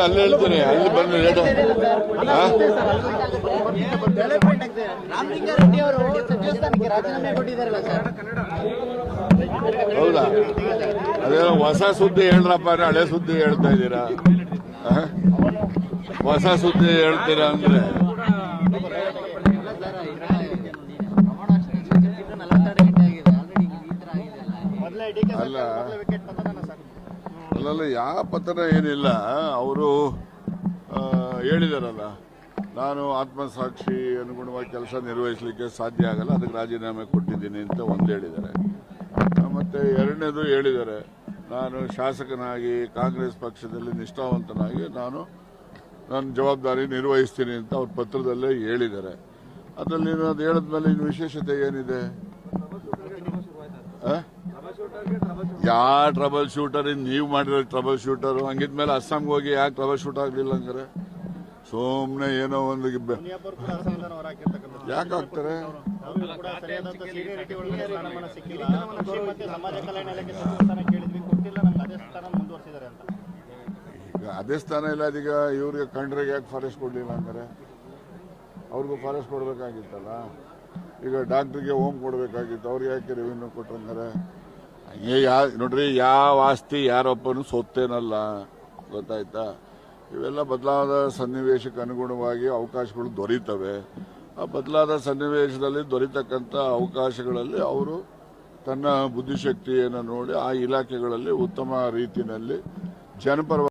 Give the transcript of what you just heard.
ಅಲ್ಲಿ ಹೇಳ್ತೀನಿ, ಅಲ್ಲಿ ಬಂದು ಲೇಟ್. ಹೌದಾ? ಅದೇನೋ ಹೊಸ ಸುದ್ದಿ ಹೇಳ್ರಪ್ಪ, ಹಳೆ ಸುದ್ದಿ ಹೇಳ್ತಾ ಇದ್ದೀರಾ? ಹೊಸ ಸುದ್ದಿ ಹೇಳ್ತೀರಾ ಅಂದ್ರೆ ಅಲ್ಲ ಅಲ್ಲಲ್ಲ, ಯಾವ ಪತನ ಏನಿಲ್ಲ. ಅವರು ಹೇಳಿದಾರಲ್ಲ, ನಾನು ಆತ್ಮಸಾಕ್ಷಿ ಅನುಗುಣವಾಗಿ ಕೆಲಸ ನಿರ್ವಹಿಸಲಿಕ್ಕೆ ಸಾಧ್ಯ ಆಗಲ್ಲ, ಅದಕ್ಕೆ ರಾಜೀನಾಮೆ ಕೊಟ್ಟಿದ್ದೀನಿ ಅಂತ ಒಂದು ಹೇಳಿದ್ದಾರೆ. ಮತ್ತೆ ಎರಡನೇದು ಹೇಳಿದ್ದಾರೆ, ನಾನು ಶಾಸಕನಾಗಿ ಕಾಂಗ್ರೆಸ್ ಪಕ್ಷದಲ್ಲಿ ನಿಷ್ಠಾವಂತನಾಗಿ ನಾನು ನನ್ನ ಜವಾಬ್ದಾರಿ ನಿರ್ವಹಿಸ್ತೀನಿ ಅಂತ ಅವ್ರ ಪತ್ರದಲ್ಲೇ ಹೇಳಿದ್ದಾರೆ. ಅದರಲ್ಲಿ ಅದು ಹೇಳಿದ್ಮೇಲೆ ಇನ್ನು ವಿಶೇಷತೆ ಏನಿದೆ? ಯಾವ ಟ್ರಬಲ್ ಶೂಟರ್? ನೀವು ಮಾಡಿರೋ ಟ್ರಬಲ್ ಶೂಟರ್ ಹಂಗಿದ್ಮೇಲೆ ಅಸ್ಸಾಂಗೆ ಹೋಗಿ ಯಾಕೆ ಟ್ರಬಲ್ ಶೂಟ್ ಆಗಲಿಲ್ಲ ಹಂಗಾರೆ? ಸುಮ್ಮನೆ ಏನೋ ಒಂದು ಯಾಕೆ ಆಗ್ತಾರೆ? ಈಗ ಅದೇ ಸ್ಥಾನ ಇಲ್ಲ, ಅದೀಗ ಇವ್ರಿಗೆ ಕಂಡ್ರಿಗೆ ಯಾಕೆ ಫಾರೆಸ್ಟ್ ಕೊಡ್ಲಿಲ್ಲ ಹಂಗಾರೆ? ಅವ್ರಿಗೂ ಫಾರೆಸ್ಟ್ ಕೊಡ್ಬೇಕಾಗಿತ್ತಲ್ಲ. ಈಗ ಡಾಕ್ಟ್ರಿಗೆ ಹೋಮ್ ಕೊಡಬೇಕಾಗಿತ್ತು, ಅವ್ರಿಗೆ ಯಾಕೆ ರೆವಿನ್ಯೂ ಕೊಟ್ಟಂಗಾರೆ? ಹಂಗೆ ನೋಡ್ರಿ, ಯಾವ ಆಸ್ತಿ ಯಾರೊಬ್ಬನು ಸೊತ್ತೇನಲ್ಲ, ಗೊತ್ತಾಯ್ತಾ? ಇವೆಲ್ಲ ಬದಲಾದ ಸನ್ನಿವೇಶಕ್ಕೆ ಅನುಗುಣವಾಗಿ ಅವಕಾಶಗಳು ದೊರೀತವೆ. ಆ ಬದಲಾದ ಸನ್ನಿವೇಶದಲ್ಲಿ ದೊರೀತಕ್ಕಂಥ ಅವಕಾಶಗಳಲ್ಲಿ ಅವರು ತನ್ನ ಬುದ್ಧಿಶಕ್ತಿಯನ್ನು ನೋಡಿ ಆ ಇಲಾಖೆಗಳಲ್ಲಿ ಉತ್ತಮ ರೀತಿಯಲ್ಲಿ ಜನಪರ